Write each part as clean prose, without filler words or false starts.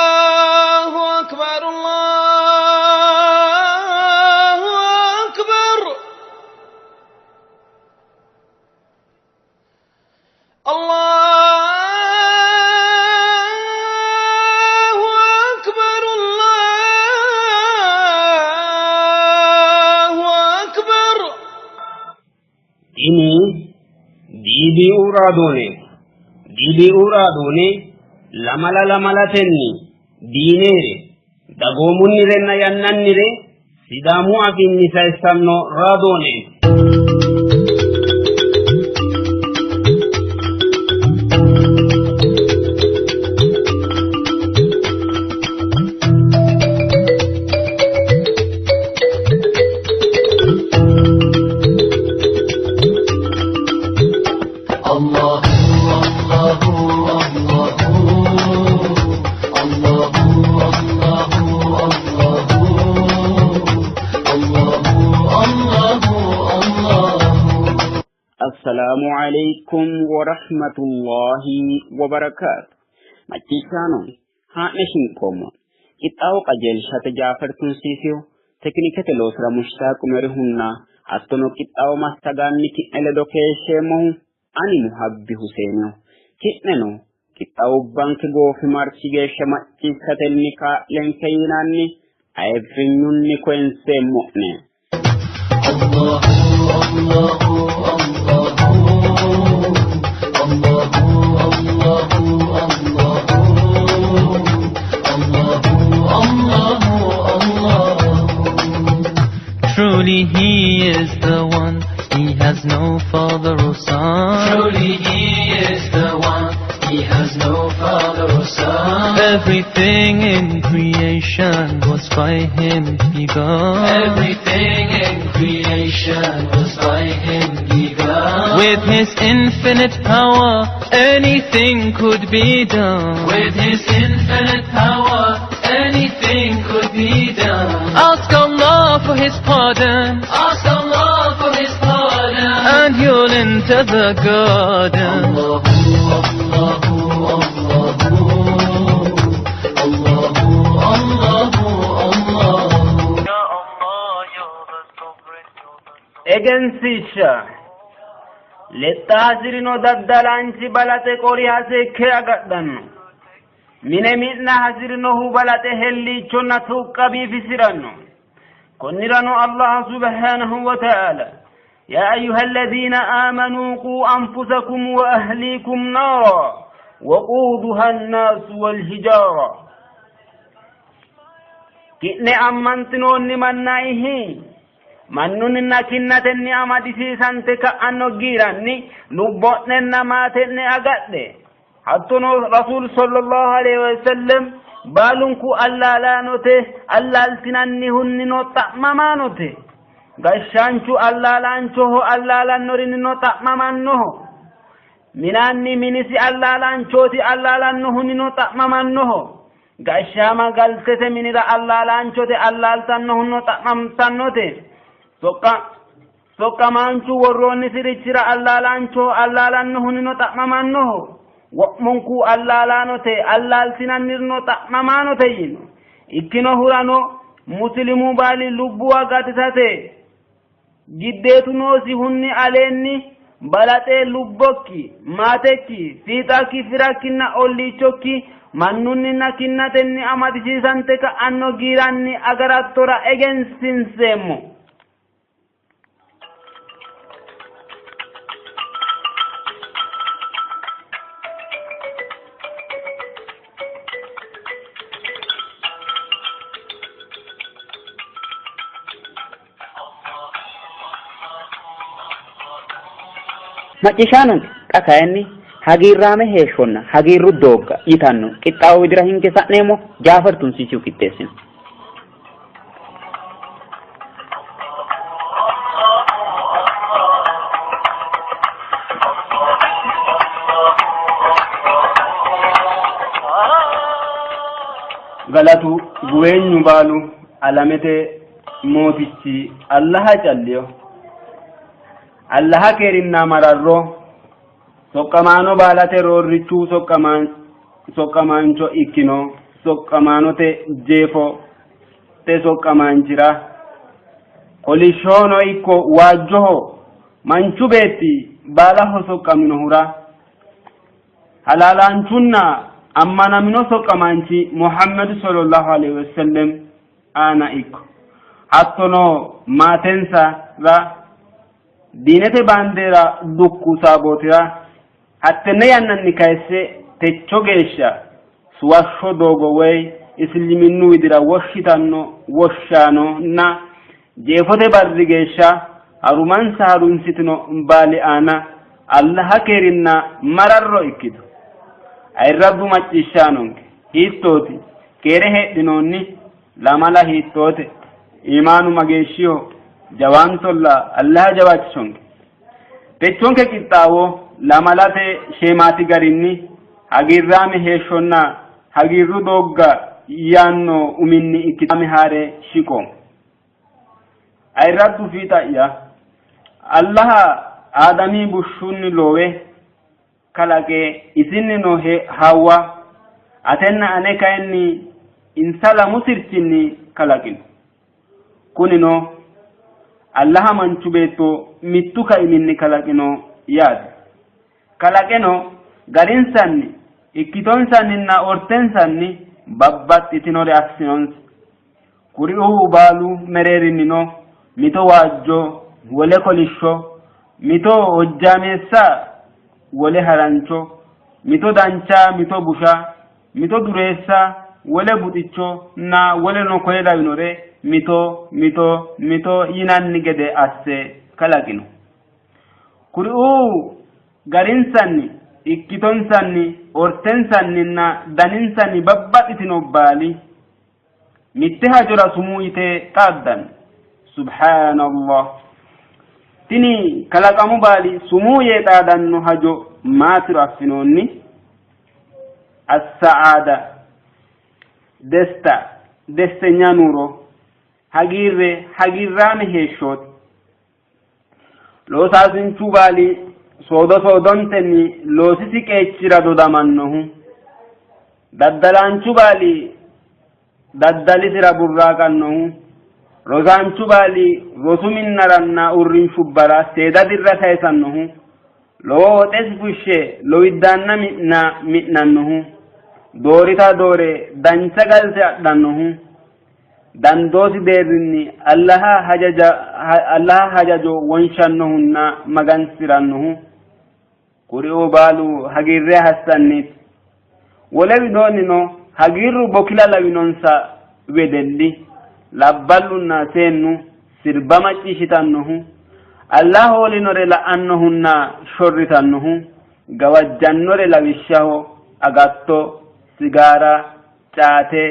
الله أكبر الله أكبر الله أكبر الله أكبر ini dibi uradone lamala tenni dinere dagomunni renna yannannire sidamu afinni saysanno radone Assalamu alaikum wa rahmatullahi wa barakatuh. Machisano, haneshin komo. Kitao kajel shata Jafar Tunsisio, teknikete losra mushtaq merhunna, astono kitao mastaganni kitnele dokeshemo, ani muhabbi Husaino. Kitneno, kitao banki gofi marchigeshe machisatelnika lenkeinanni, ayevrinyunni kwense mu'ne. Truly he is the one, he has no father or son. Truly he is the one, he has no father or son. Everything in creation was by him begun. Everything in creation was by him begun. With his infinite power, anything could be done. With his infinite power, anything could be done. Ask Allah for his pardon, Ask Allah for his pardon, and you'll enter the garden. Allahu, Allahu, Allahu, Allahu, Allahu. Ya Allah, you're the sovereign. Egensisha letazirino daddalanchi balate qori hasekhe agaddanno mine minna hazirino hu balate hellichonna tuqqabi fisiranno konnirano Allah subhanahu wa ta'ala ya ayyuhalladhina amanu qu anfusakum wa ahlikum nara waquduha an-nas wal hijara kinne ammantinonni mannaihi mannunna kinnatenni amadisiisante ka'anno giiranni lubbonnenna maatenne agadhe hattono rasul sallallahu alaihi wasallam balunku allalaanote allaltinanni hunnino ta'mamanote gashanchu allalanchoho allalannorinno ta'mamannoho minanni minisi allalanchoti allalanno hunnino ta'mamannoho gashama galtete minira allalanchote allaltanno hunno ta'mamtannote Sokka manchu worronni sirichira allalancho allalanno hunino ta'mamannoho wo'munku allalanote allaltinannirno ta'mamanote yino ikkino hurano muslimu bali lubbu agatisate giddeetu noosi hunni aleenni balate lubbokki maatekki fiixakki firakkinna ollichokki mannunninna kinnatenni amadisiisante ka'anno giiranni agarattora egensinseemmo. Machishanon qakayanni hagirrame heeshonna hagirru dogga yitanno qixxaawo widira hinke sa'neemo Jafar Tunsisiu qixxeessino. galatu guweenyu baalu alamete mootichi allaha calliyo allaha keerinna mararro soqqamaano baalate roorrichuu soqqamaancho ikkino soqqamaanote jeefo te soqqamaanchira kolishoono ikko waajjoho manchu beetti baalaho soqqaminohura halalaanchunna ammanamino soqqamaanchi Muhammad sallallahu alaihi wasallam ana ikko hattono maatensa ra diinete baandeera dukku saabotira hattenne yannanni kayse techo geeshsha suwashsho doogo way isliminnu widira woshshitanno woshshaano na jeefote barri geeshsha harumansa harunsitino baali aana allaha keerinna mararro ikkitu ayirrabbu macciishshaanonke hiittooti keere heedhinoonni lamala hiittoote imaanu mageeshshiho jawaantolla allaha jawaachisonke techonke qixxaawo lamalate sheemaati garinni hagiirraame heeshshonna hagiirru doogga yaanno uminni ikkitame haare shiqo ayirraddu fiixa'ya allaha aadamii bushshunni loowe kalaqe isinni no hawa atenna ane kayinni insala musirchinni kalaqino kunino allaha manchu beetto mittu kaiminni kalaqino yaade kalaqeno garinsanni ikkitonsanninna ortensanni babbaxxitinore assinonsa kuri'uu baalu mereerinnino mito waajjo wole kolishsho mito hojjaameessa wole harancho mito dancha mito busha mito dureessa wole buxicho na wole no koye lawinore mito yinanni gede asse kalaqino kuri'uu garinsanni ikkitonsanni ortensanninna daninsanni babbaxxitino baali mitte hajora sumuu yite xaaddan subhaanallah tini kalaqamu baali sumuu yee xaadanno hajo maatiro affinoonni as-sa'aada destenya nuuro hagiirraame heeshshooti loosaasinchuu baali soodontenni loosisi qeechira dodamannohu daddalaanchu baali daddalisira burraaqannohu rosaanchu baali rosu minnaranna urrinshubbara seedadirra kayisannohu lowo woxesi fushshe lowiddaanna mi'nannohu doorita doore dancha galse adhannohu dandoosi deerrinni allaha hajajo wonshannohunna magansirannohu kuri'uu baalu hagiirre hassanniti wole widoonnino hagiirru bokila lawinonsa wedelli labballunna seennu sirba macciishshitannohu allah hoolinore la'annohunna shorritannohu gawajjannore lawishshaho agatto sigaara caate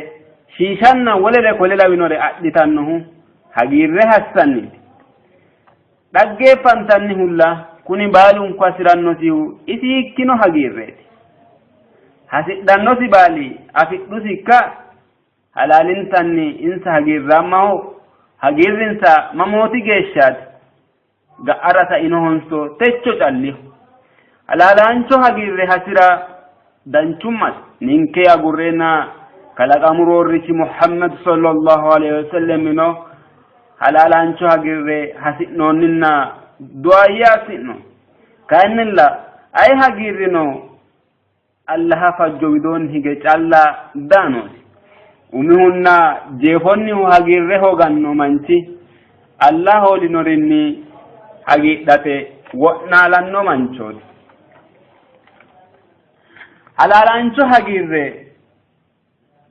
shiishanna wolere kole lawinore adhitannohu hagiirre hassanniti dhaggeeffantanni hulla kuni baalunku hasirannosihu isi hikkino hagiirreeti hasidhannosi baali afidhusikka halaalintanni insa hagiirraammaho hagiirrinsa mamooti geeshshaati ga'ara ta'inohonso techo calliho halaalaancho hagiirre hasira danchummas ninkee agurreena kalaqamu roorrichi Muhammad sallallahu alaihi wasallam no halaalaancho hagiirre hasi'noonninna du'ayyaa hasi'no kayinnilla ay hagiirrino allaha fajjo widoon hige calla daanooti umihunna jeefonnihu hagiirre hoganno manchi allah hoolinorinni hagiidhate wo'naalanno manchooti halaalaancho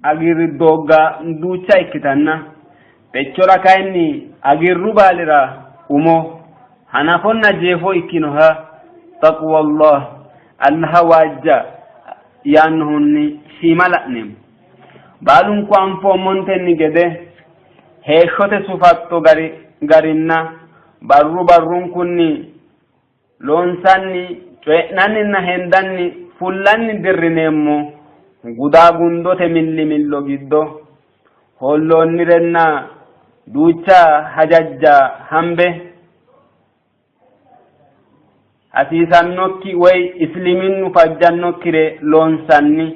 hagiirri doogga duucha ikkitanna pechora kayinni hagiirru baalira umo hanafonna jeefo ikkinoha taqwallah allaha waajja yaannohunni shiima la'neemo baalunku anfoommontenni gede heeshshote sufatto garinna barrunkunni loonsanni coyi'nanninna hendanni fullanni dirrineemmo gudaa gundote millimillo giddo holloonnirenna duucha hajajja hambe asiisannokki way islimin fajjannokkire loonsanni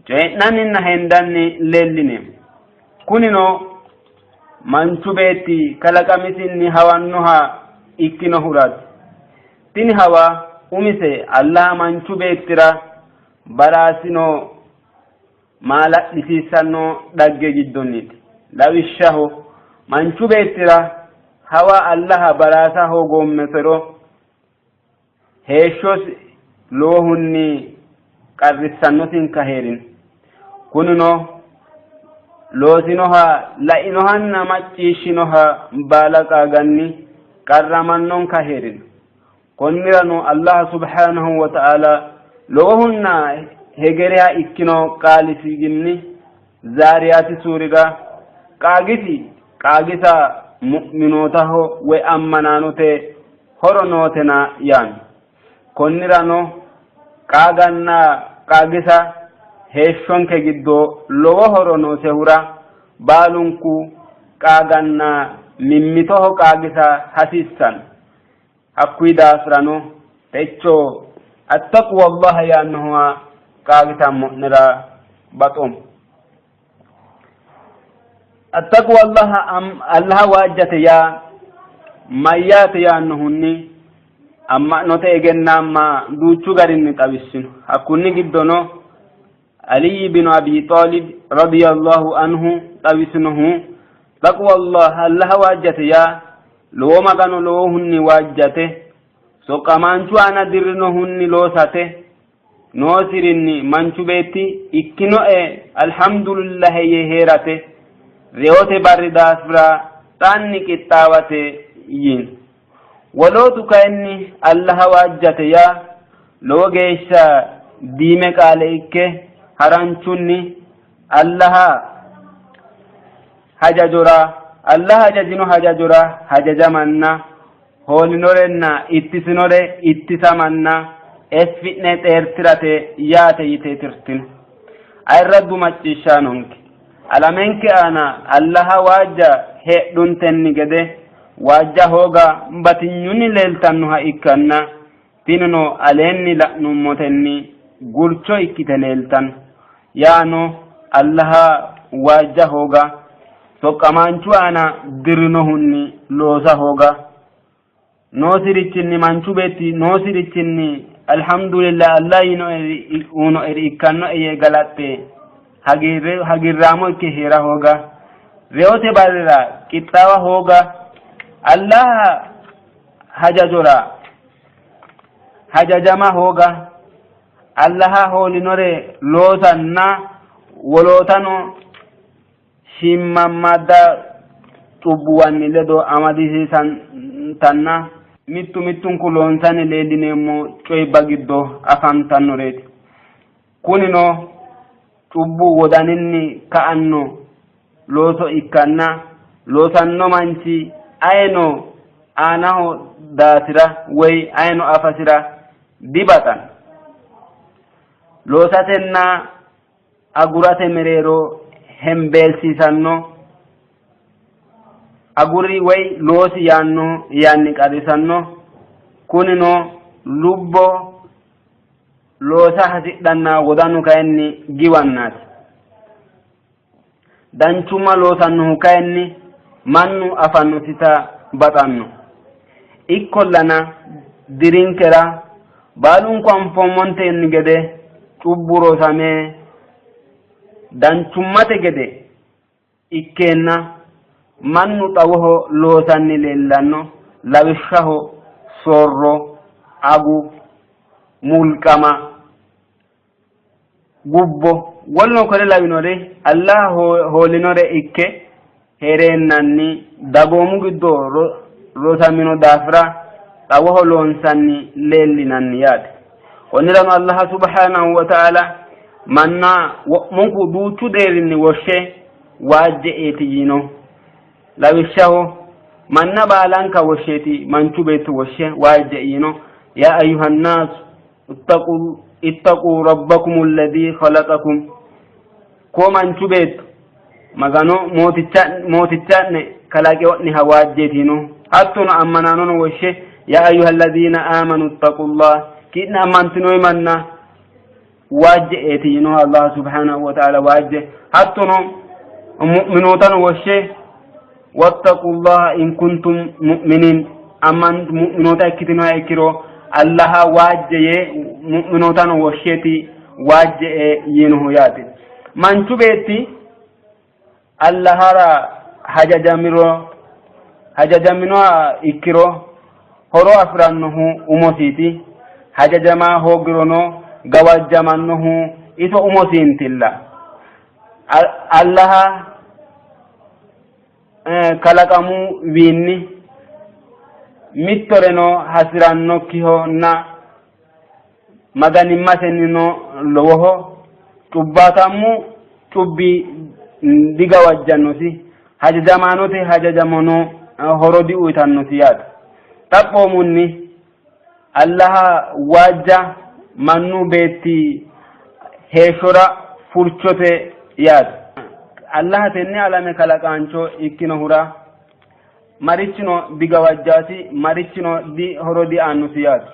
ce'naninna hendanni leelline kunino manchu beetti kalaqamisinni hawannoha ikkino hurati tini hawa umise Allah manchu beettira baraasino maaladhisiisanno dhagge giddonniti lawishshaho manchu beettira hawa Allah baraasa hogoommesero heeshshos loohunni qarrissannosin kaheerin kunino loosinoha lainohanna macciishshinoha baala qaaganni qarramannon kaheerin konnirano Allah subhanahu wa ta'ala lowohunna hegereha ikkino qaalisiginni zaariyaati suuriga qaagisa mu'minootaho we ammanaanote horo nootena yaan konnirano qaaganna qaagisa heeshshonke giddo lowo horo noosehura baalunku qaaganna mimmitoho qaagisa hasiissan hakkuyi daafirano techo attaqwa Allah yaannoha qaagisa mo'nira baxom attaqwa Allah waajjate yaa mayyaate yaannohunni amma'note egennamma duuchu garinni xawissino hakkunni giddono Ali bin Abi Talib radiyallahu anhu xawisinohu taqwa Allah waajjate yaa lowo magano lowohunni waajjate soqqamaanchu ana dirrinohunni loosate noosirinni manchu beetti ikkino'e alhamdulillah yee heerate reyote barri daafira xaanni qixxaawate yin wolootu kayinni Allah waajjate yaa lowo geeshsha diime qaale ikke haranchunni Allah hajajora Allah hajajino hajajora hajajamanna hoolinorenna ittisinore ittisamanna esfi'ne xeertirate yaate yite tirtin ayraddu macciishshaanonke alamenke ana Allah waajja heedhuntenni gede waajja hooga batinyunni leeltannoha ikkanna tinino aleenni la'nummotenni gurcho ikkite leeltan yaano Allah waajja hooga soqqamaanchu ana dirrinohunni loosa hooga noosirichinni manchu beetti noosirichinni alhamdulillah Allah uno eri ikkanno eye galatte hagirraamo ikke heera hooga reyote barrira qixxaawa hooga Allah hajajora hajajama hooga Allah hoolinore loosanna wolootano shimmammadda cubbuwanni ledo amadisiisantanna mittunku loonsanni leellineemmo coyibba giddo afantannoreeti kunino cubbu wodaninni ka'anno looso ikkanna loosanno manchi ayeno aanaho daasira woy ayeno afasira dibatan loosatenna agurate mereero hembeelsiisanno aguri way loosi yaanni qarrisanno kunino lubbo loosa hasidhanna wodanu kayinni giwannaati danchumma loosannohu kayinni mannu afannosita baxanno ikkollana dirinkera baalunku anfoommontenni gede cubbu roosamee danchummate gede ikkeenna mannu xawoho loosanni leellanno lawishshaho sorro agu mulqama gubbo wolno kore lawinore Allah hoolinore ikke heereennanni dagoomu giddo rosamino daafira xawoho loonsanni leellinanni yaate konnirano Allah subhanahu wa ta'ala manna wo'munku duuchu deerinni woshshe waajje'eeti yino lawishshaho manna baalanka woshsheeti manchu beettu woshshe waajje yino ya ayyuhan nas ittaqu rabbakum alladhi khalaqakum ko manchu beettu magano mootichanne kalaqe wonni hawaajjeetino hattono ammanaanono woshshe يا أيها الذين آمنوا اتقوا الله كنا أمانتنو منا واجه إتينو الله سبحانه وتعالى واجه حتى مؤمنوتا وشي واتقوا الله إن كنتم مؤمنين أمان مؤمنوتا كتنو يكرو الله واجه مؤمنوتا وشيتي واجه ينه ياتي من تبيتي الله حاجة جامرو إكرو هرو أفرانه أمسيتي حاجة جما هوغرونو غواج جمانه إسو أمسين تلا الله كلاكامو ويني mittoreno hasirannokkiho na maganimmasenino lowoho cubbatammu cubbi diga wajjannosi hajajamaanote hajajamono horodi uyitannoti yaate xaphoomunni allaha waajja mannu beetti heeshshora furchote yaate allaha tenne alame kalaqaancho ikkinohura marichino diga wajjaati marichino di horodi aannusi yaate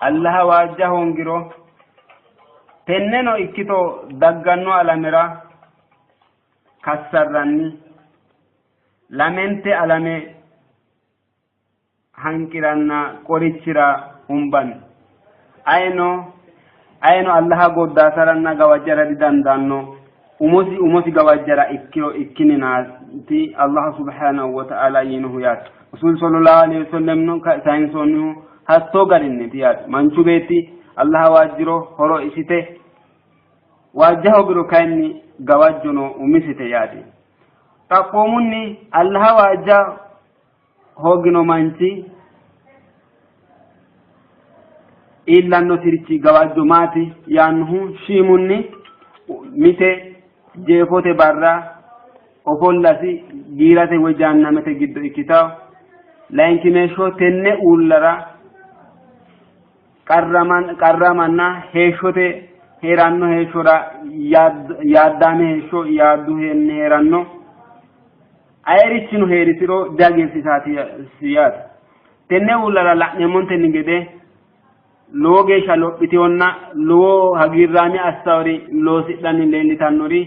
Allah wajja hongiro tenneno ikkito dagganno alamera kassarranni lamente alame hanqiranna qorichira humban ayno Allah goddasaranna gawajjara didandanno umosi gawajjara ikkininati Allah subhanahu wa ta'ala yinuhu yat rasul sallallahu alaihi wasallam no sainsonu hatto garinni tiyat manchu beetti Allah wajjiro horo isite wajjaho biro kayni gawajjono umisite yaati taqomunni Allah wajja hogino manchi illanno sirchi gawajjo maati yaanhu shimunni mite jeefote barra ofollasi giirate woy jahannamete giddo ikkitaw layinkimeesho tenne ullara qarramanna heeshshote heeranno heeshshora yaaddame heeshsho yaaddu heeranno ayerichino heerisiro jageessisaati siyaati tenne ullara la'neemmontenni gede lowo geeshsha lophitewonna lowo hagiirraame assawori loosidhanni leellitannori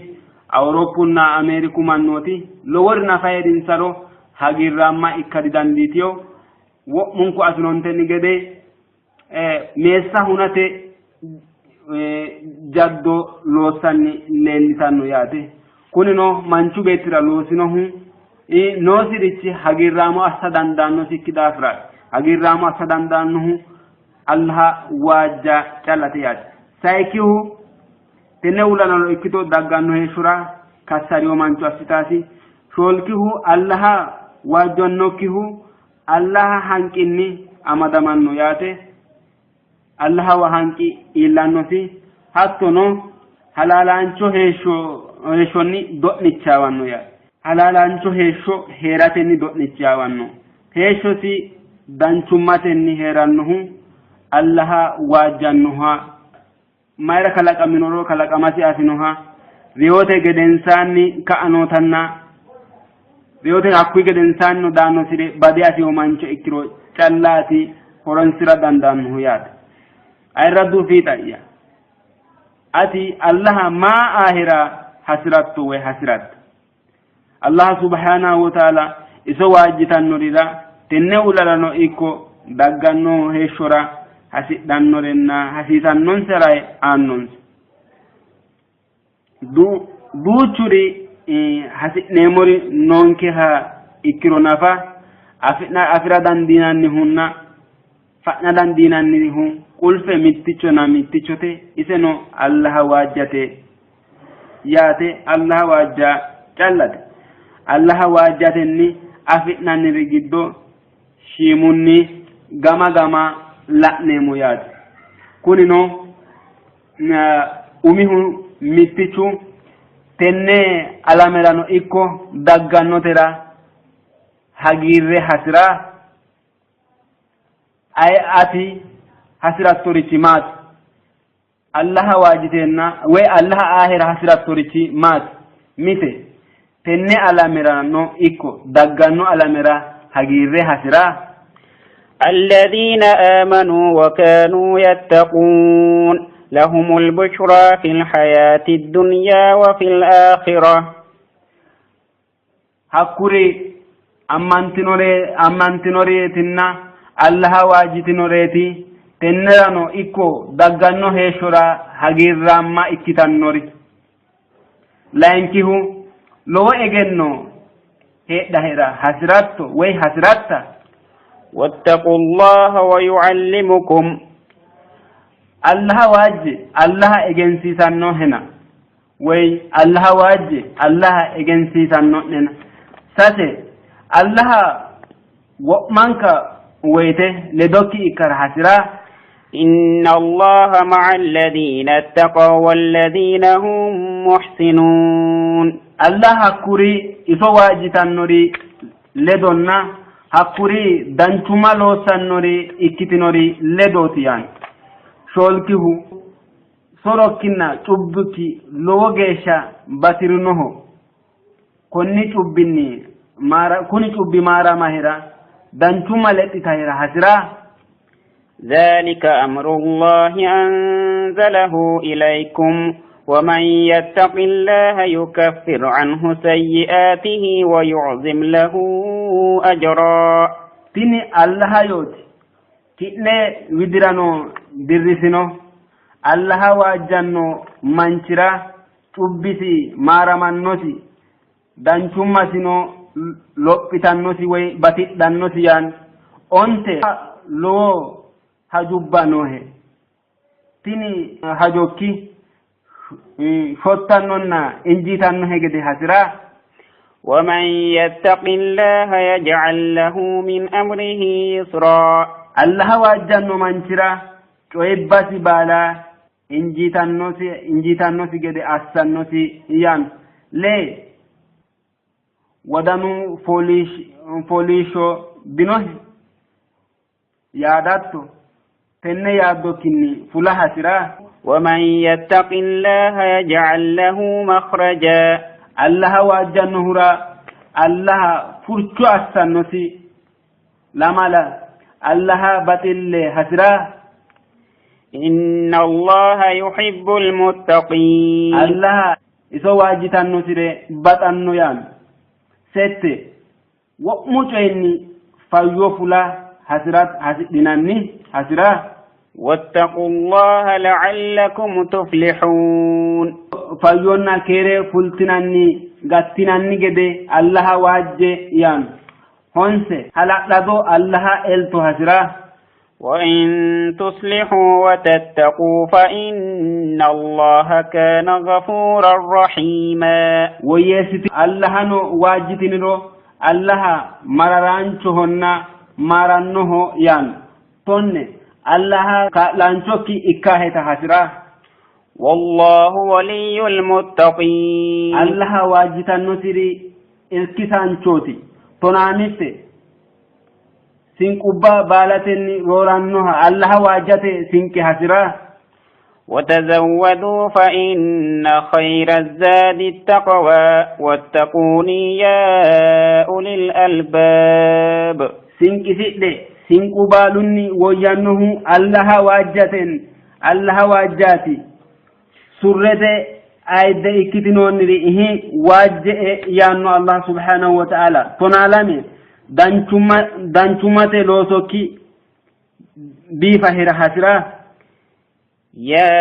awuroppunna ameeriku mannooti lowori nafa heerinsaro hagiirraamma ikka didandiitiyo wo'munku afinontenni gede meessa hunate jaddo loossanni leellitanno yaate kunino manchu beettira loosinohu noosirichi hagiirraamo assa dandaannosikki daafira hagiirraamo assa dandaannohu Allah waajja callate yaate saykihu tenne ulanano ikkito dagganno heeshshora kassariyo manchu assitaasi shoolkihu Allah waajjonnokkihu Allah hanqinni amadamanno yaate Allah wa hanqi illannosi hattono halaalancho heeshshonni do'nichaawanno yaate halaalancho heeshsho heeratenni do'nichaawanno heeshshosi danchummatenni heerannohu Allah waajjannoha mayra kalaqaminoro kalaqamasi afinoha riyote gedensaanni ka'anootanna riyote hakkuyi gedensaanni daannosire bade asiyo mancho ikkiro callaati horonsira dandaannohu yaate ayraddu fiixayya ati Allah ma ahira hasirattu we hasirat Allah subhanahu wa ta'ala iso waajjitannorira tenne ularano ikko dagganno heeshshora hasidhannorenna hasiisannonsera aannonsa duuchuri hasi'neemmori noonkeha ikkiro nafa afira dandiinannihunna fa'na dandiinannihu qulfe mittichote iseno Allah waajjate yaate Allah waajja callate Allah waajjatenni afi'nanniri giddo shiimunni gama gama la'neemo yaate kunino umihu mittichu tenne alamerano ikko daggannotera hagiirre hasira ay ati hasirattorichi maati allaha waajiteenna way allaha aahira hasirattorichi maati mite tenne alamerano ikko dagganno alamera hagiirre hasira الذين آمنوا وكانوا يتقون لهم البشرى في الحياة الدنيا وفي الآخرة hakuri ammantinore allaha waajitinoreti tennerano ikko dagganno heeshshora hagiirramma ikkitannori lainkihu lowo egenno heedhahera hasiratto way hasiratta واتقوا الله ويعلمكم allaha waajje allaha egensiisanno hena way allaha waajje allaha egensiisanno hena sase allaha wo'manka wayte ledokki ikkara hasira إن الله مع الذين اتقوا والذين هم محسنون الله hakuri iso waajitannori ledonna hakuri danchuma loosannori ikkitinori ledoti yani sholkihu sorokkinna cubbuki lowo geeshsha batirinoho konni cubbi maara mahira danchuma lexitahira hasira ذلك أمر الله أنزله إليكم ومن يتق الله يكفر عنه سيئاته ويعظم له أجرا تني الله يوتي كئلي ودرانو درسنو الله واجانو منشرا تبسي مارمانوسي دانشوماسينو لوبتانوسي وي باتيدانوسي يان أنت لو hajubbanohe tini hajokki fottannonna injitannohe gede hasira ومن يتق الله يجعل له من أمره يسرا الله واجانو منشرا coebbasi baala injitannosi gede assannosi yan le wadanu fooliisho binohe yaadatto tenne yaaddokinni fula hasira ومن يتق الله يجعل له مخرجا الله واجنهرا الله فرچو اسنوسي لمالا الله بطل hasira إن الله يحب المتقين الله iso waajitannosire baxanno yan sette wo'muco inni fayyo fula hasirat hasidinanni hasira واتقوا الله لعلكم تفلحون fayyonna kere fultinanni gattinanni gede allaha waajje yan honse halaqlado allaha elto hasira وإن تصلحوا وتتقوا فإن الله كان غفورا رحيما ويسيت الله نو واجتنرو الله مررانچهonna marannoho yan tonne الله لانچوكي إكاهة hasira والله ولي المتقين الله واجتا نسري الكسان شوتي تنانيس سنكوبا بالتني ورانوها الله واجته سنك hasira وتزودوا فإن خير الزاد التقوى واتقوني يا أولي الألباب سنك سيدي سنكو بالني ويانه الله واجتن الله واجاتي سرته آيده اكتنون رئيه واجه يانو الله سبحانه وتعالى تنالمي دانشمة لوسوكي بفهر حسرة يا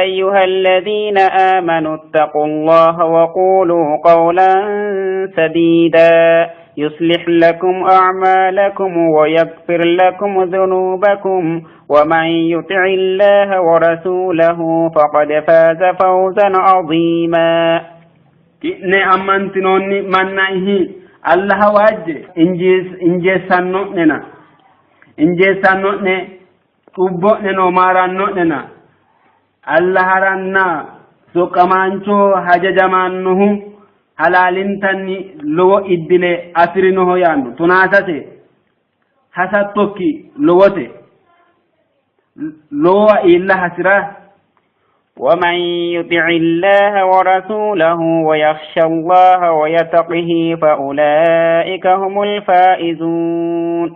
أيها الذين آمنوا اتقوا الله وقولوا قولا سديدا يصلح لكم أعمالكم ويغفر لكم ذنوبكم ومن يطع الله ورسوله فقد فاز فوزا عظيما نعمان تنوني منعه الله واجه إنجيس سنونا injeessannone cubbo'ne no maarannone Allah haranna soqamaanchoo hajajamannuhu halaalintanni lowo iddile asirinoho yaandu tunaasate hasattoki lowote lowa illa hasira ومن يطع الله ورسوله ويخشى الله ويتقه فأولئك هم الفائزون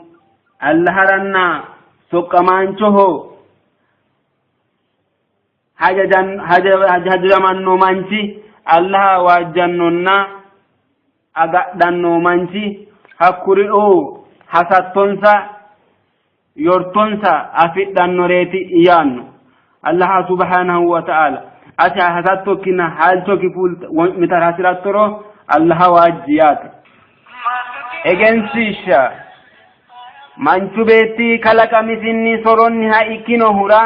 الله رنا سقمانچو hajajamanno manchi Allah wajjannonna agadhanno manchi hakkuri'u hasattonsa yortonsa afidhannoreeti iyaanno Allah subhanahu wa ta'ala asa hasattokina halchoki ful mitar hasirattoro Allah wajjiyat egensisha manchu beetti kalaqamisinni soronni ha ikkino hura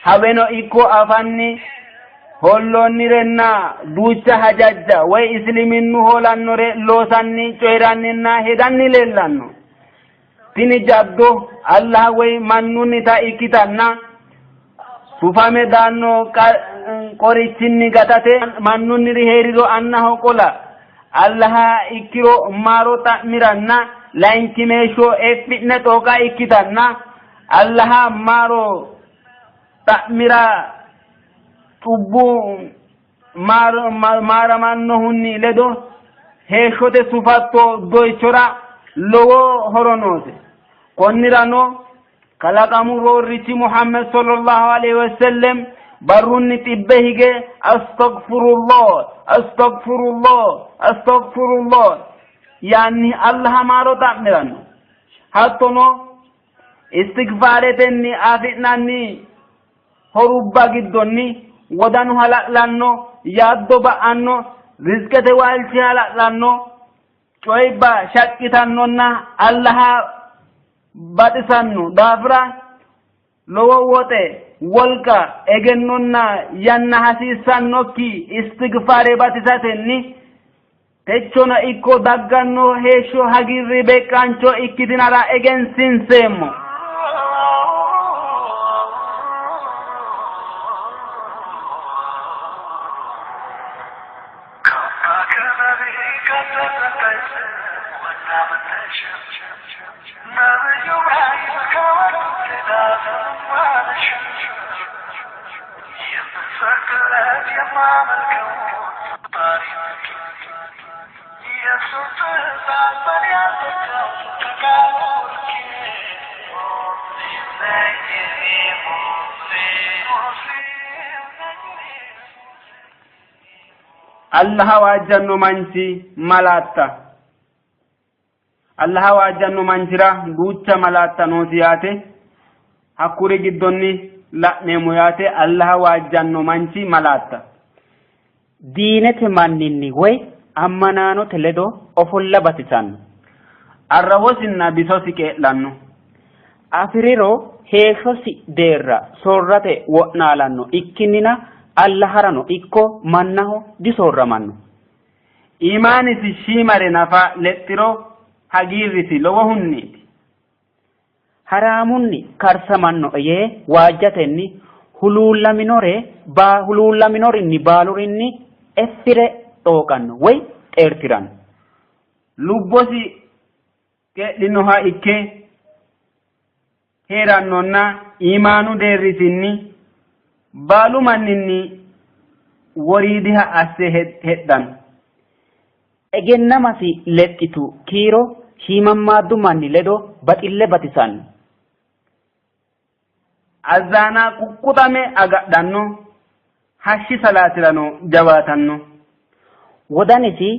habeno ikko afanni hollonirenna duucha hajajja way isliminnu holannore loosanni coyranninna hedanni leellanno tini jaddo Allah way mannunni ta ikkitanna sufame danno qorichinni gatate mannunni heeriro annaho qola Allah ikkiro maro ta'miranna lainkimesho effitne toka ikkitanna Allah maro ta'mira tubbu maramannohunni ledo heeshote sufatto doychora lowo horonote konnirano kalaqamu roorrichi Muhammad sallallahu alaihi wasallam barrunni tibbe hige astaghfirullah yani Allah maro ta'miranno hattono istighfaretenni afi'nanni horubba giddonni wodanu hala'lanno yaaddo ba'anno rizqete waalchi hala'lanno coyba shaqqitannonna Allah baxisanno daafira lowo woxe wolqa egennonna yanna hasiissannokki istighfare batisatenni techona ikko dagganno heeshsho hagirri beqqancho ikkitinara egensiinseemmo Allah wajjanno manchi malatta Allah wajjanno manchira duucha malatta nooti yaate hakkuri giddonni la'neemo yaate Allah wajjanno manchi malatta diinete manninni way ammanaanote ledo ofolla batisanno arrawosinna bisosi qee'lanno afiriro heeshshosi deerra soorrate wo'naalanno ikkinnina Allah harano ikko mannaho disoorramanno imaanisi shiimare nafa lexxiro hagiirrisi lowohunniiti haraamunni karsamanno yee waajjatenni huluullaminorinni baalurinni effire dhooqanno way xeertiranno lubbosi qeedhinoha ikke heerannonna imaanu deerrisinni baalu manninni woriidiha asse hedhan egennamasi lexxitu kiiro shiimammaaddu manni ledo baxille batisanno azaana kukkuxame agadhanno hashshi salaatirano jawaatanno wodanisi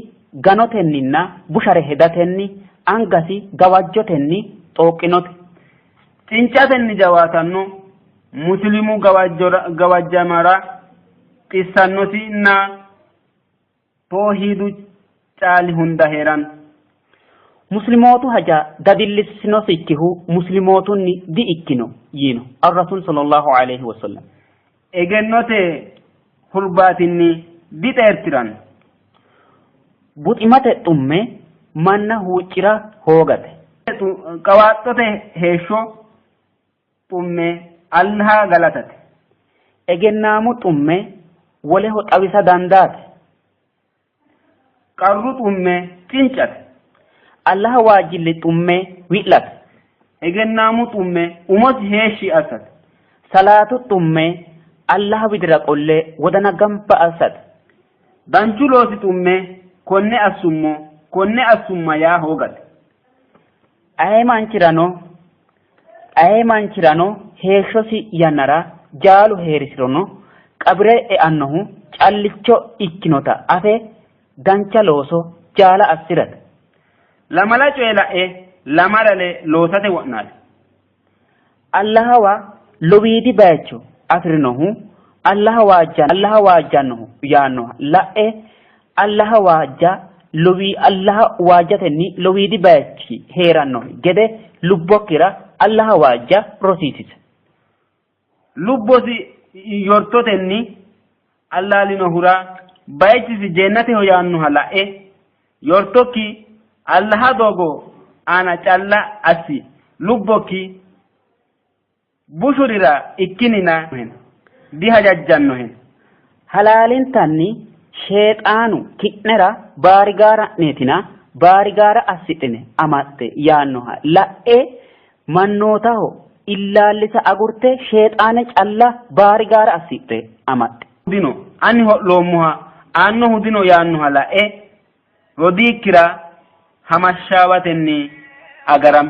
ganotenninna bushare hedatenni angasi gawajjotenni xooqqinote cincatenni jawaatanno muslimu gawajjamara xissannosi na toohiidu caali hunda heeran muslimootu haja dadillisinosikkihu muslimootunni di ikkino yiino ar-rasul sallallahu alaihi wasallam egennote hurbaatinni di xeertiran buximate xumme manna huuccira hoogate qawaattote heeshsho xumme allaha galatate egennaamu xumme woleho xawisa dandaate qarru xumme cincate allaha waajjille xumme wi'late egennaamu xumme umosi heeshshi assate salaatu xumme allaha widira qolle wodana gamba assate danchu loosi xumme konne assumma yaa hoogate ayee manchirano heeshshosi yannara jaalu heerisirono qabire e'annohu callicho ikkinota afe dancha looso jaala assirate lamala coye la'e lamalale loosate wo'naati allahawa lowiidi bayicho afirinohu allaha waajjannohu yaannoha la'e allaha waajjatenni lowiidi bayichi heerannohi gede lubbokkira allaha waajja rosiisise lubbosi yortotenni allaalinohura bayichisi jennateho yaannoha la'e yortokki allaha doogo aana calla assi lubbokki bushurira ikkinina dihajajjannohen halaalintanni sheexaanu ki'nera baarigaara neetina baarigaara assidhine amaxxe yaannoha la'e mannootaho illallisa agurte sheexaane calla baarigaara assidhe amaxxe dino ani ho'loommoha aannohu dino yaannoha la'e rodiikkira hamashshaawatenni agaram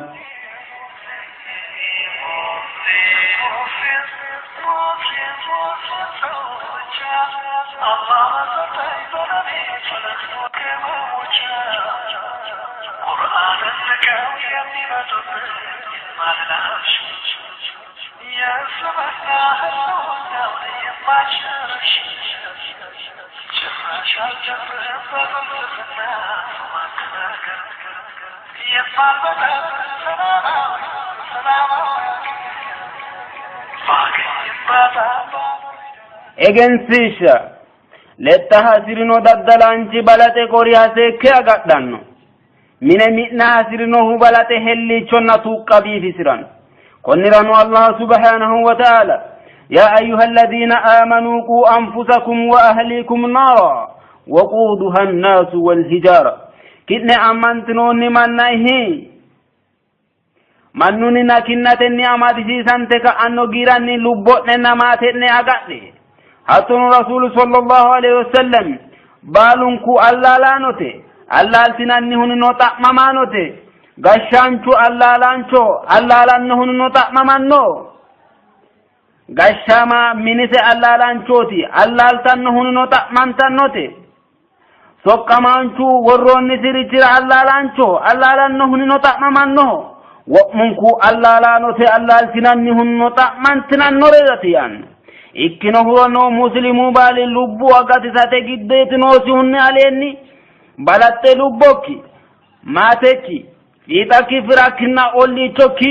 egensiishsha letta hasirino daddalaanchi balate koriha seekke agadhanno mine mi'na hasirinohu balate helliichonna tuuqqa biifisiranno konnirano allah subhanahu wa ta'ala ya ayyuha alladhina amanuu quu anfusakum wa ahlikum naara waquuduha annaasu walhijaara kidne ammantinoonni mannahi mannuni nakinnatenni amadisiisante ka'anno giiranni lubbo'ne namaate'ne agadhe hattono rasulu sallallahu alaihi wasallam baalunku allaalaanote allaaltinannihunino xa'mamaanote gashshaanchu allaalannohunino xa'mamanno gashshama minise allaalanchooti allaaltannohunino xa'mantannote soqqamaanchu worroonni sirichira allaalannohunino xa'mamannoho wo'munku allaalaanote allaaltinannihunino xa'mantinannoreti yaanno ikkinohuno muslimu baali lubbu agatisate giddeetinoosihunni aleenni balatte lubbokki maatekki fiixakki firakkinna olliichokki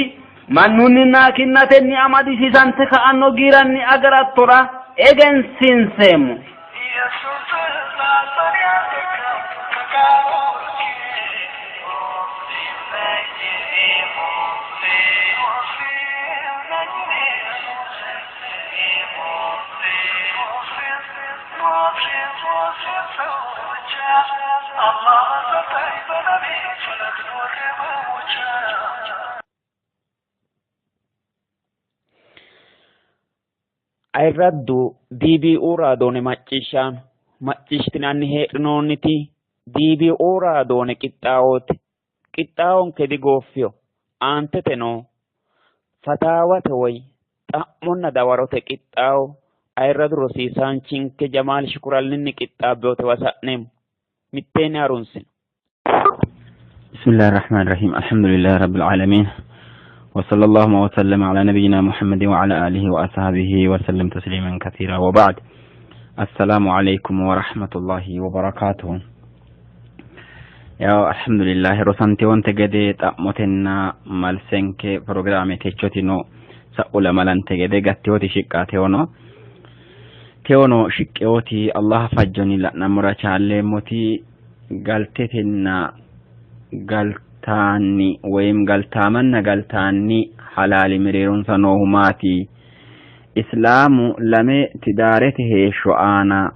mannunni naakinnatenni amadisiisante ka'anno giiranni agarattora egensiinseemmo ayirraddu DBO raadoone macciishtinanni heedhinoonniti DBO raadoone qixxaawonke digooffyo aanteteno fataawate woy xa'monna dawarote qixxaawo ayirradu rosiisaanchinke Jamaal Shukurallinni qixxaabbewote wasa'neemmo mitteenni harunsino بسم الله الرحمن الرحيم الحمد لله رب العالمين وصلى الله وسلم على نبينا محمد وعلى آله وأصحابه وسلم تسليما كثيرا وبعد السلام عليكم ورحمة الله وبركاته يا الحمد لله رسنتي وانت قدي تأمتنا مالسنك برنامج تيشوتينو سأقول مالنت قدي قتيوتي شكاتيونو تيونو شكيوتي الله فجوني لنا مرچالي موتي قلتتنا قلت galtaanni wayim galtaamanna galtaanni halaali mereeronsa noohumaati islaamu lame tidaarete heeshsho aana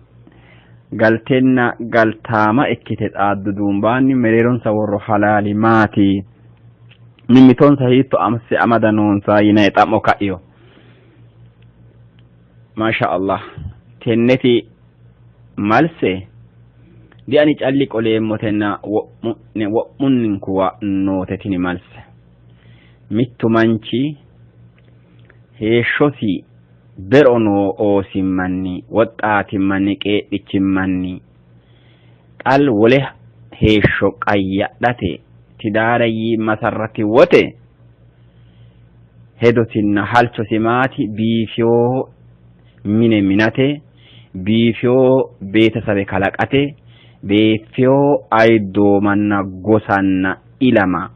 galtenna galtaama ikkite xaaddu duumbaanni mereeronsa worro halaali maati mimmitonsa hiitto amse amadanoonsa yinae xa'mo ka'yo masha Allah tenneti malse di ani calli qoleemmotenna wo'munninkuwa nootetini malse mittu manchi heeshshosi berono oosimmanni woxxaatimmanni qeedhichimmanni qal wole heeshsho qayyadhate tidaarayyi masarrati wote hedotinna halchosi maati biifiyoo mine minate biifiyoo beetasabe kalaqate biifiyoo ayiddoomanna gosanna ilama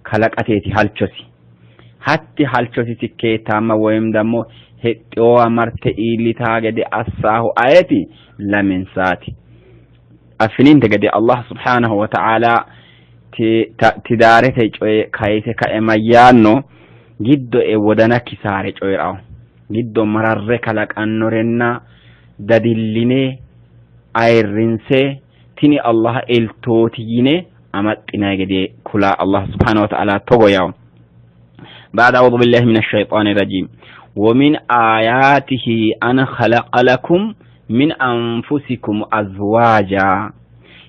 kalaqateeti halchosi hatti halchosi sikkeetamma woyim dammo hedhoowa marte iillitaa gede assaahu ayeti lamensaati affininte gede Allah subhanahu wa ta'ala tidaarete coye kayise ka'e mayyaanno giddo e wodana kisaare coyrawo giddo mararre kalaqannorenna dadilline ayirrinse tini Allah eltooti yine amaxxina gede kula Allah subhanahu wa ta'ala togo yaw بعد أعوذ بالله من الشيطان الرجيم ومن آياته أن خلق لكم من أنفسكم أزواجا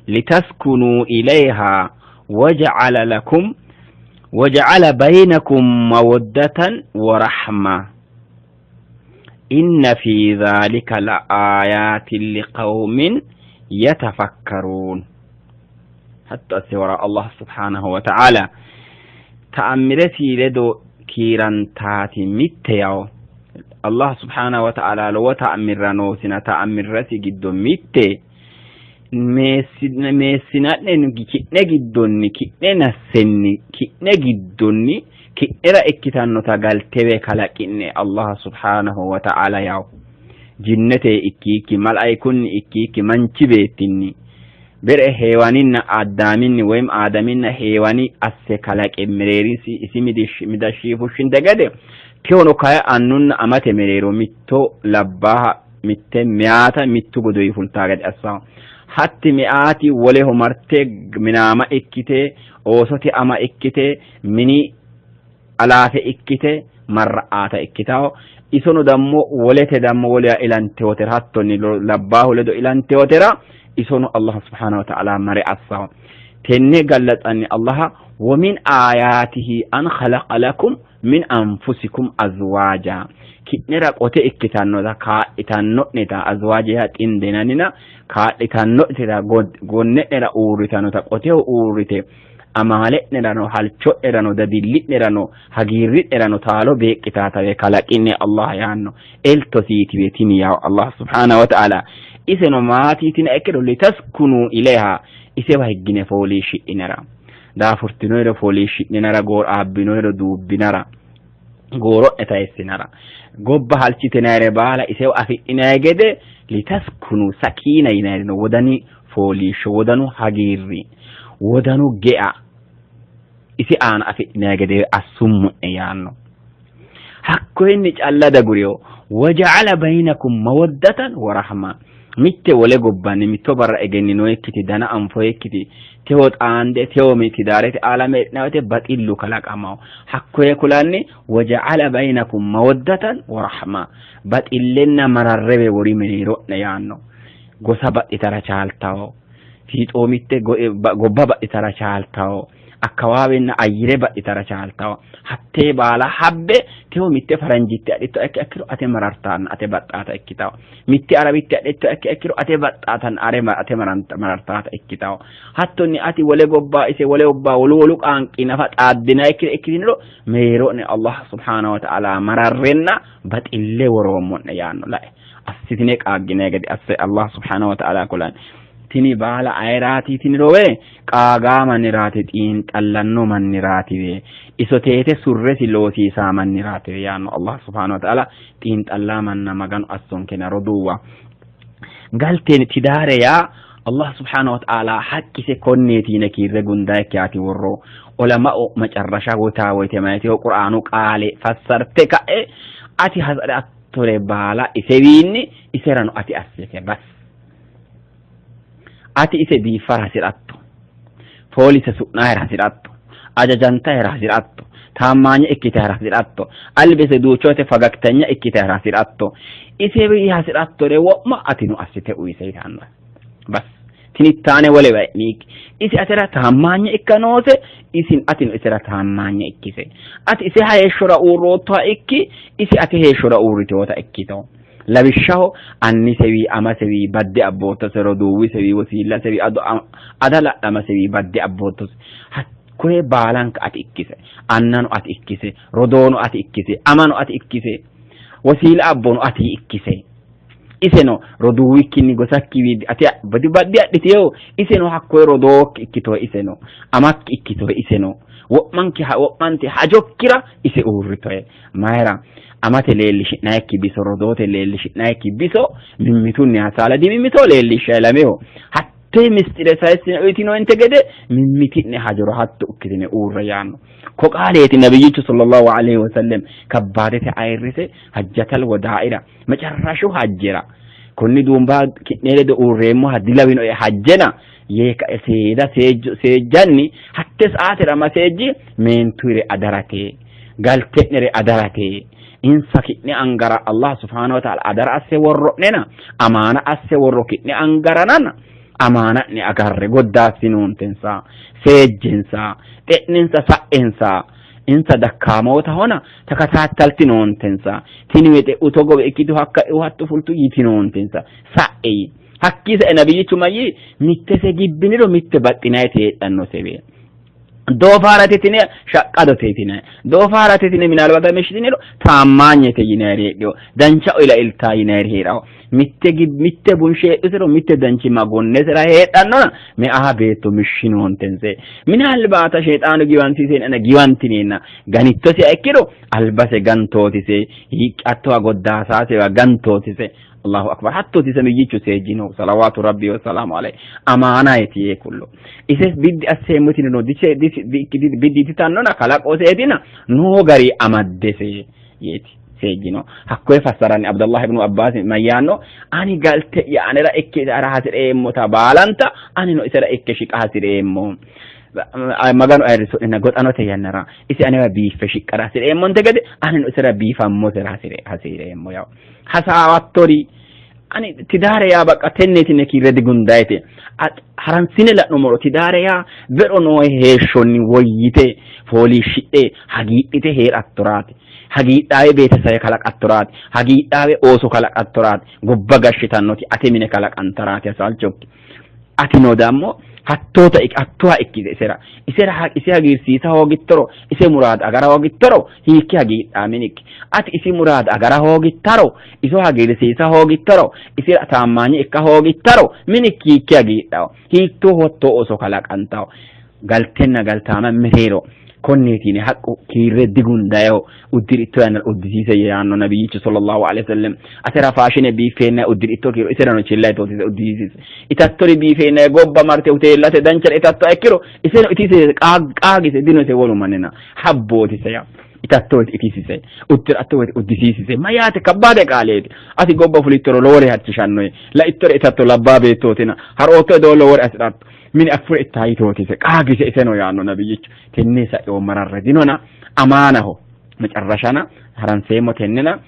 لتسكنوا إليها وجعل بينكم مودة ورحمة إن في ذلك لآيات لقوم يتفكرون حتى سورة الله سبحانه وتعالى تأمرتي لدو كيران تاتي ميتيو الله سبحانه وتعالى لو تأمر نوسنا تأمرتي جدو ميتي meessinadhe nugi ki'ne giddonni ki'ne nassenni ki'ne giddonni ki'nera ikkitannota galtewe kalaqinne Allah subhanahu wa ta'ala yaw jinnete ikkiikki mal'aykunni ikkiikki manchi beettinni bere heewaninna addaaminni woyim aadaminna heewani asse kalaqe mereerisi isi midashiifushin degede tiyono kaya annunna amate mereero mitto labbaha mitte miyaata mittu godoyi fultaagade assawa hatti mi'aati woleho marte minaama ikkite oosoti ama ikkite mini alaafe ikkite marra'aata ikkitawo isono dammo wolete dammo wolea ilantewotera hattonni labbaahu ledo ilantewotera isono Allah subhanahu wa ta'ala mare assawo tenne gallaxanni Allah wa min ayatihi an khalaqa lakum min anfusikum azwaja ki'nera qote ikkitannoda kaa'itannota azwaajiha xindenanina kaa'itannota gonne'nera uurritanota qoteho uurrite amaale'nerano halcho'nerano dadilli'nerano hagiirri'nerano taalo beeqqitaatawe kalaqinne Allah yaanno eltosiiti betini ya Allah subhanahu wa ta'ala iseno maatiitina ekkedo litaskunu ilayha isewa higgine foolii shi'inera daafurtinoyro foolii shi'ninara goor aabbinoyro duubbinara gooro'ne tayessinara gobba halchitenayre baala isewa afi'inay gede litaskunu sakiina yinayno wodani fooliisho wodanu hagiirri wodanu ge'a isi aan afi'inay gede assummu'ne yaanno hakko inni calla daguriyo waja'ala baynakum mawaddatan wa rahma mitte wole gobbanni mitto barra egennino ekkiti dana anfo ekkiti tewo xaande tewo miti daarete alame nawete baxillu kalaqamaw hakko kulanni waja'ala baynakum mawaddatan wa rahma baxillenna mararrebe wori meniro ne yaanno gosa baxitara caaltawo fiixoo mitte gobba baxitara caaltawo akkawaawenna ayyire baxitara caaltawo hattee baala habbe tewo mitte faranjitte aditto ekkiro ate marartaan ate baxxaata ikkitawo mitte arabitte aditto ekkiro ate baxxaatan ate marartaata ikkitawo hattonni ati wole gobba ise wole gobba wolu qaanqi nafa xaaddina ekkitiniro meero'ne Allah subhanahu wa ta'ala mararrenna baxille woroomonne yaanno lae assitine qaaggine gadi asse Allah subhanahu wa ta'ala kulan tini baala ayraati tini rowe qaagaa maniraati xiin xallanno maniraati we isoteete surresi loosiisaa maniraati we yaanno Allah subhanahu wa ta'ala xiin xallaa manna maganu assonke na roduwa galteen tidaare yaa الله سبحانه وتعالى حكي سكونيتي نكير غنداك ياتي ورو علماء مچرشا وتاويت مايتي القرآن قال فسرتك اتي حضرت توري بالا اسيني اسيرانو اتي اسيك بس ati ise biifara hasiratto foolise su'naayra hasiratto ajajantayra hasiratto taammaanya ikkitayra hasiratto albise duuchote fagaktanya ikkitayra hasiratto ise bii hasirattore wo'ma atinu assite uyisaytanna bas tinittaane wole baynik isi atera taammaanya ikkanoose isin atinu isera taammaanya ikkise ati ise heeshshora uurroottoha ikki isi ati heeshshora uurritoota ikkito labishaho anni sewi ama sewi badde abbooto sero duuwi sewi wasiilla sewi adala ama sewi badde abbooto hakkoye baalanka ati ikkise annano ati ikkise rodoono ati ikkise amano ati ikkise wasiila abboono ati ikkise iseno roduwikkinni gosakki wiidi ati badde adhitiyo iseno hakkoye rodookki ikkito iseno amakki ikkito iseno wo'manti hajokkira ise uurritoye mayra amate leellishi'naykki biso rodoote leellishi'naykki biso mimmitunni hasaala di mimmito leellishaalameho hattee mistire sayissine uytino ente gede mimmiti'ne hajoro hatto ukkitine uurra yaanno ko qaaleeti nabiyyichu sallallahu alayhi wa sallam kabbaadete ayirrise hajjatal wadaa'ira macarrashu hajjera konni duumbaa ki'neeledo uurreemmo haddilawino e hajjena yeeka seeda seejjanni hatte sa'aatera maseejji meentuire adarate galte'nere adarate insa ki'ne angara Allah subhanahu wa ta'ala adara asse worro'nena amaana asse worro ki'ne angaranana amaana ne agarre goddaasinoontensa seejjensa xe'ninsa sa'ensa insa dakkaamota hona takataattaltinoontensa tiniwete utogobe ikkitu hakka hattu fultu yitinoontensa sa'e hakkisa nabiyyichu mayyi mittese gibbiniro mitte baxxinayte heedhanno sebe doofaaratetine shaqqadoteetine doofaaratetine minaalbata meshitine taammaanyete yineeriyo dancha ila iltaa yineeriyo mitte bunsheedhusero mitte danchi magonnesera heedhannona me aha beetto mishinoontense minaalbata sheexaanu giwantiiseen ana giwantineenna ganittosi ikkiro albase gantootise hiiqqattowa goddaasaase gantootise الله أكبر حتى تسميجيشو سيجينو صلوات ربي والسلام عليه أمانة يتيه كله إذا بدي أسمتين نو بدي تتانونا خلاق أسيدنا نو غري أمد يتي سيجينو حكوه فسراني عبد الله بن عباس ميانو أني قلت يعني لا إكي دارا حسر إيمو تبالانتا أني نو إسرا إكي شك حسر إيمو maganu ayriso ina god anote yanara isi anewa bi feshi kara sire monte gade anen usira bi fammo sira hasire mo yaw hasawattori ani tidare ya baka tenneti ne ki redi gundaite haran sinela no moro tidare ya vero no heeshonni woyite foli shidde hagiidite heer attorati hagiidaawe beete saye kalaq attorati hagiidaawe ooso kalaq attorati gobba gashitannoti atemine kalaq antarati asalchokki atino dammo hattota attuha ikkide isera isi hagirsiisa hoogittoro ise muraad agara hoogittoro hiikki hagiidhaaminiki ati isi muraad agara hoogittaro iso hagirsiisa hoogittoro isi taammaanyi ikka hoogittaro minikki hiikki hagiidhawo hiittoo hottoo oso kalaqantawo galtenna galtaama mereero konneetine haqqu kiirre digundayo uddiritto yanal uddisiise yaanno nabiyyichu sallallahu alaihi wasallam atera faashine biifeenna uddiritto kiiro iserano chillayto uddisiise itattori biifeenna gobba marte hotelate danchare itatto ikkiro iseno itise qaagise dinote wolu manena habbootise ya itattooti itisise uddirattooti uddisiise mayaate kabbaade qaaleeti ati gobba fulittoro lowore harcishannoye la ittore itatto labbaabeettootina harooto doo lowore asiratto min afure ittaayitootise qaagise iseno yaanno nabiyyichu tenne sa'o mararre dinona amaanaho macarrashana haranseemo tennena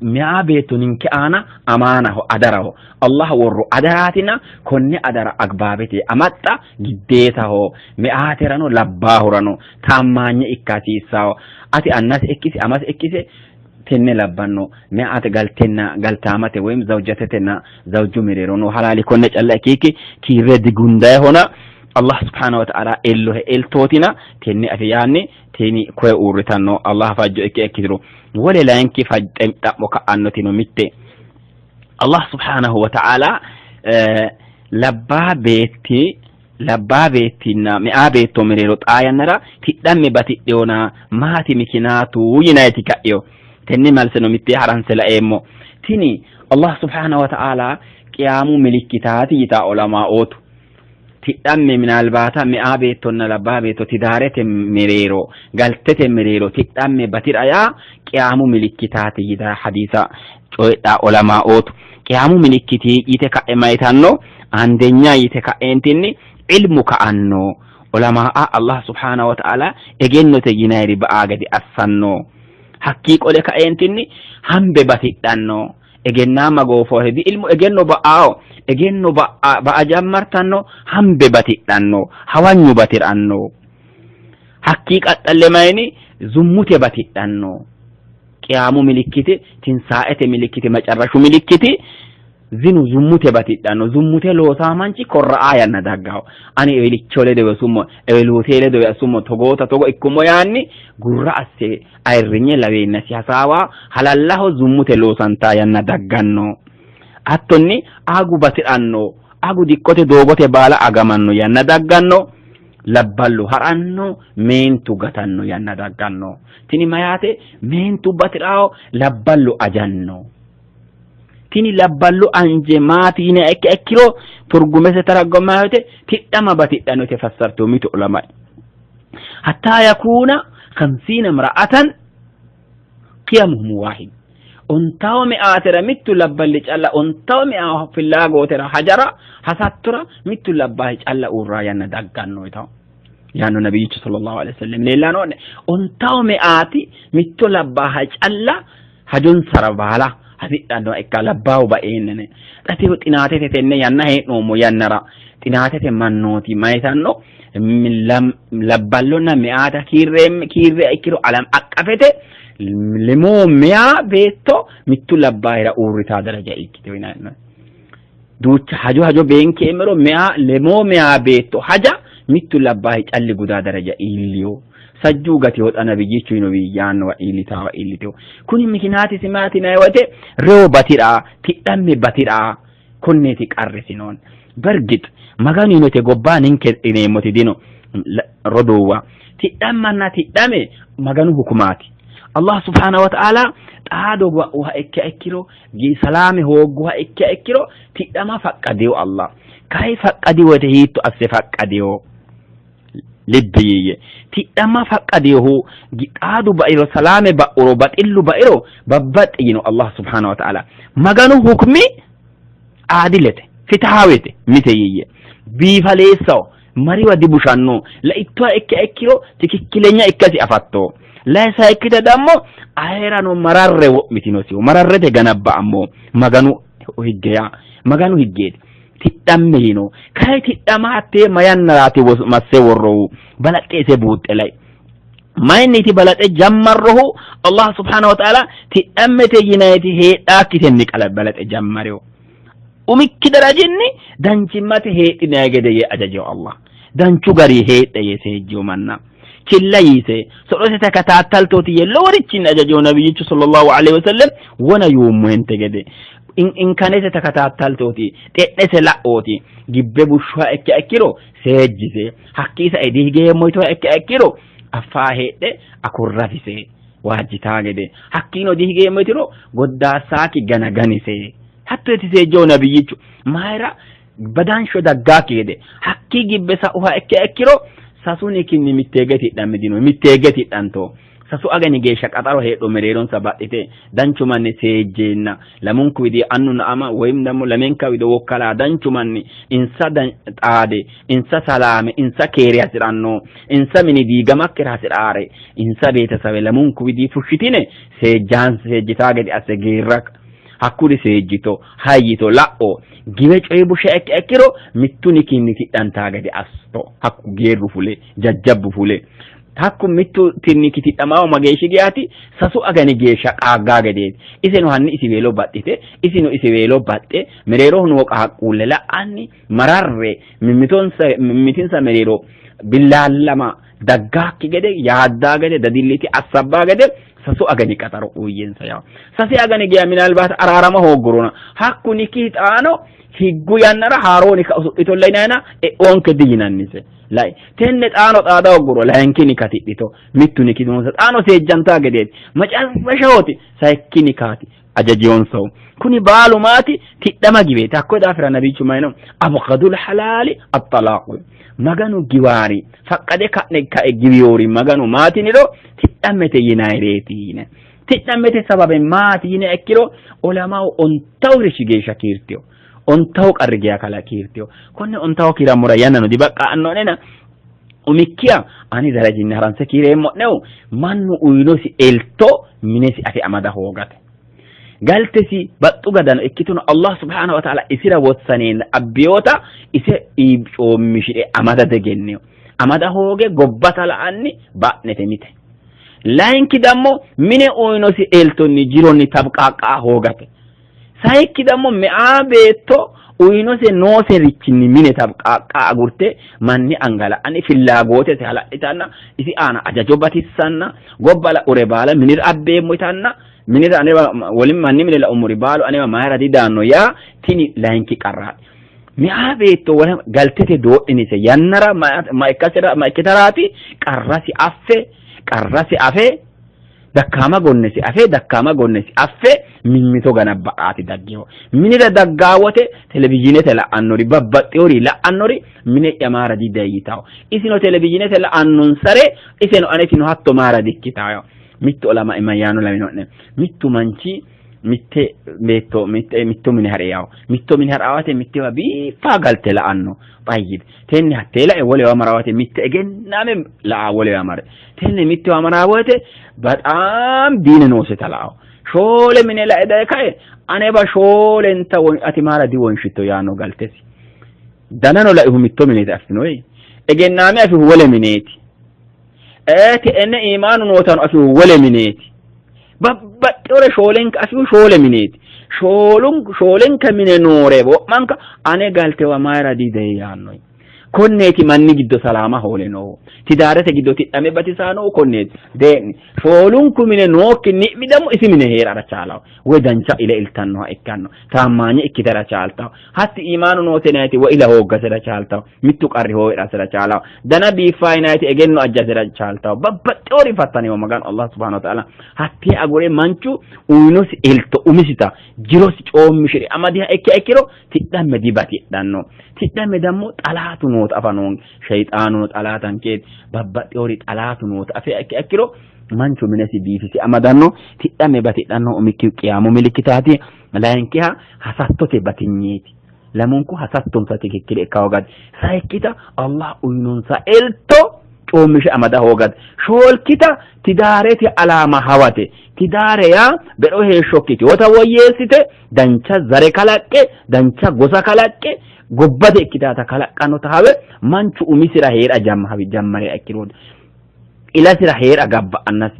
mi'a beeto ninke aana amaanaho adaraho Allah worro adaratina konne adara agbaabete amatta giddeetaho mi'aaterano labbaahurano taammaanye ikkasiisaho ati annas ikkisi amas ikkise tenne labbanno mi'aate galtaamate woyim zawjatetenna zawju mereerono halaali konne calla kiki kiiredi gundaye hona Allah subhanahu wa ta'ala ellohe eltootina tenne ati yaanni teni koye uurritanno Allah fajjo ekkitiro wole laanki fajjem ɗaɓɓo ka'annotino mitte Allah subhanahu wa ta'ala labbaa beettinna mi'a beetto mereero xaayannara tidhamme batidheona maati mikinaatu yinayti ka'yo tenne malseno mitte haransela eemmo tini Allah subhanahu wa ta'ala قيام ملكتات يتا علماء تدم من الباتا مئة بيتون لبا بيتو تدارة مريرو قلتة مريرو تدم بطر ايا قيام ملكتات يتا حديثا علماء قيام ملكتي يتكا امايتانو عندنا يتكا انتني علمك انو علماء الله سبحانه وتعالى اجنو تجينيري بآغدي أسانو حقيق لك انتني هم ببتدانو اجنا مغوفو هدي علم اجنو بآو اجنو بأجمرتانو هم ببتدانو هوانيو بترانو حقيق اللمايني زموت بتدانو قيامو ملكتي تنساءة ملكتي مجرشو ملكتي zinu zummute batidhanno zummute loosamanchi korra'aa nadaggaho ani elichole dewe summo elutele dewe summo togota togo ikkumo yaanni gurra asse ayrinye lawenna si hasawa halallahu zummute loosanta yanna dagganno attonni agu batidhanno agu dikkote doogote baala agamanno yanna dagganno labballu haranno meentu gatanno yanna dagganno tini mayate meentu batidhawo labballu ajanno tini labballu anje maatine ekkiro turgumese taraggomayote tiddama batidhano te fassarto mito ulama hatta yakuna 50 imra'atan qiyamuhum wahid untaw mi'atira mitu labballi calla untaw mi'a fillagotera hajara hasattura mitu labbahi calla urra yanna dagganno ito yanno nabiyyu sallallahu alaihi wasallam lelano untaw mi'ati mitu labbaha calla hajun sarabala hadidhanno ekka labbahu ba'ennene dati xinaatete tenne yanna hee'noommo yannara xinaatete mannoti maytanno labballonna mi'ata kirre ikkiro alam aqqafete lemo mi'a beetto mittu labbahira uurrita daraja ikkite winanno duucha hajo benke emero mi'a lemo mi'a beetto haja mittu labbahi calli guda daraja illiyo sajjugati hodana bijichu ino biyanno wa ilitawa ilito kuni mikinati simati na wate rew batira tiddamme batira konneti qarrisinon bargit magani no te gobba ninke inemoti dino rodowa tiddammanna tiddame maganu hukumati Allah subhanahu wa ta'ala taado wa ekkiro gi salame hoggo wa ekkiro tiddama faqqadiyo Allah kai faqqadi wote hitto asse faqqadiyo libbiye tiddama faqqadiyo giqadu ba'iro salame ba'uro batillu ba'iro babbaxino Allah subhanahu wa ta'ala maganu hukmi adilete fitahawete miteyye bifaleso mari wadi bushanno la itwa ekkiro tikikkilenya ikkasi afatto la saykita dammo aherano mararre wo'mitinosi mararrete ganabba ammo maganu higgeya maganu higgede tiddammino kay tiddamaate mayannarati masse worro balaqese buuxelay mayniti balaqe jammarrohu Allah subhanahu wa ta'ala tiddammete yinayti heedakitenni qala balaqe jammareo umikki darajinni dancimmate heedinagede ye ajajo Allah danchu gari heedde yesejo manna killayise sodose takatataltoti ye loricin ajajo nabiyyu sallallahu alaihi wasallam wana yumu entegede in kanete takatataltoti teddese la'oti gibbe bushwa ekkiro sejjise hakkisa edige moyto ekkiro afa hedde akurrafise wajitagede hakkino dige moytiro godda saki gana ganise hattoti sejo nabiyyu mayra badansho daggakede hakki gibbe sa uha ekkiro sasuni kinni mittegeti damidino mittegeti danto sasu agani geesha qataro heedo mereeron sabaxite danchumanni seejjenna lamunku widi annuna ama wayimdamo lamenka wido wokkala danchumanni insa taade insa salame insa keeri hasiranno insa mini diigamakkira hasiraare insa beeta sawe lamunku widi fushitine seejjitaagedi ase geerrak hakkuri seejjito hayyito la'o gibe coy bushe ekkiro mittuni kinni tiddantaagedi asto hakku geerru fule jajjabbu fule hakku mittu tinni kitidamawo mageeshi giyati sasu agani geesha qaaggaagede iseno hanni isi weelo baxxite isino isi weelo baxxe mereero huno qaaqquulle la'anni mararre mimmitinsa mereero billallama daggaakki gede yaaddaa gede dadilliti assabbaa gede sasu agani qataro uyyensa yaw sasi agani giya minalbaata araarama hogguruna hakku nikitaano higgu yannara haaroni ka usudhitollaynayna onke diyinannise lay tenne xaano xaada hogguro layinkini katidhito mittu nikidonsa xaano seejjanta gedeeti macashoti sayikkini kaati ajajiyoonso kuni baalumaati tidhama gibeete akko daafira nabichu mayno abghadul halali at-talaq maganu giwaari faqqade ka'e giwiyoori maganu maatiniro tidhamete yinayreetiine tidhamete sababe maati yine ekkiro ulama on tawri shigeesha kiirtiyo on taw qarrigiya kala kiirtiyo konne on taw kiramura yanano dibaqqa annonena umikkiya ani darajinni haranse kiireemmo new mannu uynosi elto minesi ati amada hoogate galtesi baxxu gadano ikkituno Allah subhanahu wa ta'ala isira wotsaneen abbiyoota ise coomishidhe amada degenneyo amada hooge gobbata la'anni ba'nete mite laayinki dammo mine uynosi eltonni jironni tabqaaqaa hoogate sayikki dammo me'aa beetto uyinose noose riccinni mine tabqaaqaa agurte manni angala ani fillaagote se hala'litanna isi aana ajajo batissanna gobbala ure baala minir abbeemmo itanna minir aneba wolim manni mine la umuri baalu aneba mayra didaanno yaa tini laayinki qarraa mi'a beetto wala galtete doodhinise yannara ma ikkitaraati qarrasi afe dakkaama gonnesi affe mimmito gana ba'aati daggeewo minira daggaawote televizhiinete la'annori babbaxxeewori la'annori mine yamaara didayitawo isino televizhiinete la'annonsare iseno anetino hatto maara dikkitayo mitto olama imayyaano lamino'ne mittu manchi mitto mine hareyawo mitto mine harawate mittewa biifaa galte la'anno bayyid tenni hatte la'e wolewa marawate mitte egenname la'a wolewa mare tenne mittewa marawate bataam diine noose tala'awo shoole mine la'e daye kae aneba shoolenta ati mara di wonshitto yaano galtesi danano la'ihu mitto minete affinoyi egenname afihu wole mineeti ti enne imaanu nootano afihu wole mineeti babbaxxeewre shoolenka afihu shoole mineeti shoolenka mine noore wo'manka ane galtewa mayra didaye yaannoyi konneeti manni giddo salaama hoole noowo tidaarete giddo tidhame batisaanoo konneeti deeni shoolunku mine nookki ni'midamo isi mine heerara chaalawo woy dancha ile iltannoha ikkanno taammaanye ikkitara chaaltawo hatti imaanu nootenayti wo ila hooggasera chaaltawo mittu qarri hoo'irasera chaalawo dana biifaayinayti egenno ajjasera chaaltawo babbaxxeewori fattaniwo maganu Allah subhanahu wa ta'ala hatti agure manchu uynosi elto umisita jirosi coommishiri amadiha ekkiro tidhamme dibatidhanno tidhamme dammo xalaatu noota afanoon shayxaanu xalaatan keeti babbaxxeewori xalaatu noota afe ekkiro manchu minesi biifisi amadanno tidhamme batidhanno umikki qiyaamu milikitaati laayinkiha hasattote batinyeeti lamunku hasattonsa tikikkile ikkawagad sayikkita Allah uynonsa elto coomishe amada hoogad shoolkita tidaareti alaama hawate tidaare yaa bedho heeshshokkiti wota woyyeessite dancha zare kalaqqe dancha gosa kalaqqe gobbate ikkitaata kalaqqannota hawe manchu umisira heera jammare akkiroode ilasira heera gabba annas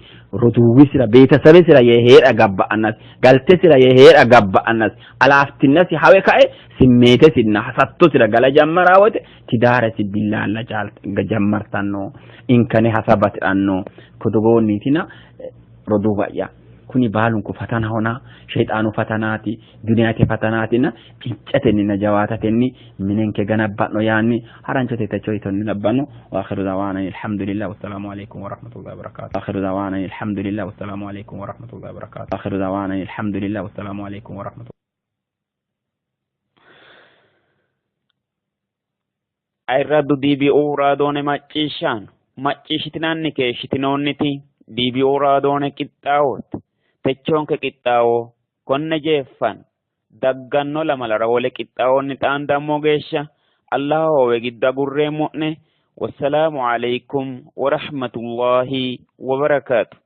roduwisira beetasabesira yee heera gabba annas galtesira yee heera gabba annas alaaftinnasi hawe ka'e simmeetesinna hasattosira gala jammaraawate tidaaresi billaalla jammartanno inkane hasabatidhanno kodogoonniitina roduba'ya kuni baalunku fatana hona shayxaanu fatanaati duniyaate fatanaatina pincatenni najawaatatenni minenke ganabba'no yaanni haranchote tachoytonni labbanno wa akhiru da'wana alhamdulillah wassalamu alaykum wa rahmatullahi wa barakatuh akhiru da'wana alhamdulillah wassalamu alaykum wa rahmatullahi wa barakatuh akhiru da'wana alhamdulillah wassalamu alaykum wa rahmatullahi ayraddu DBO raadoone macciishshitinanni keeshshitinoonniti DBO raadoone qixxaawooti techonke qixxaawo konne jeeffan dagganno lamalara wole qixxaawonni xaandammo geeshsha Allah hoowe gidda gurreemmo'ne wassalaamu alaykum wa rahmatullahi wa barakaatu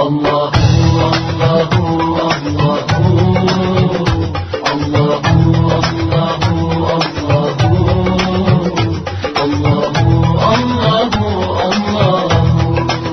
Allah Allah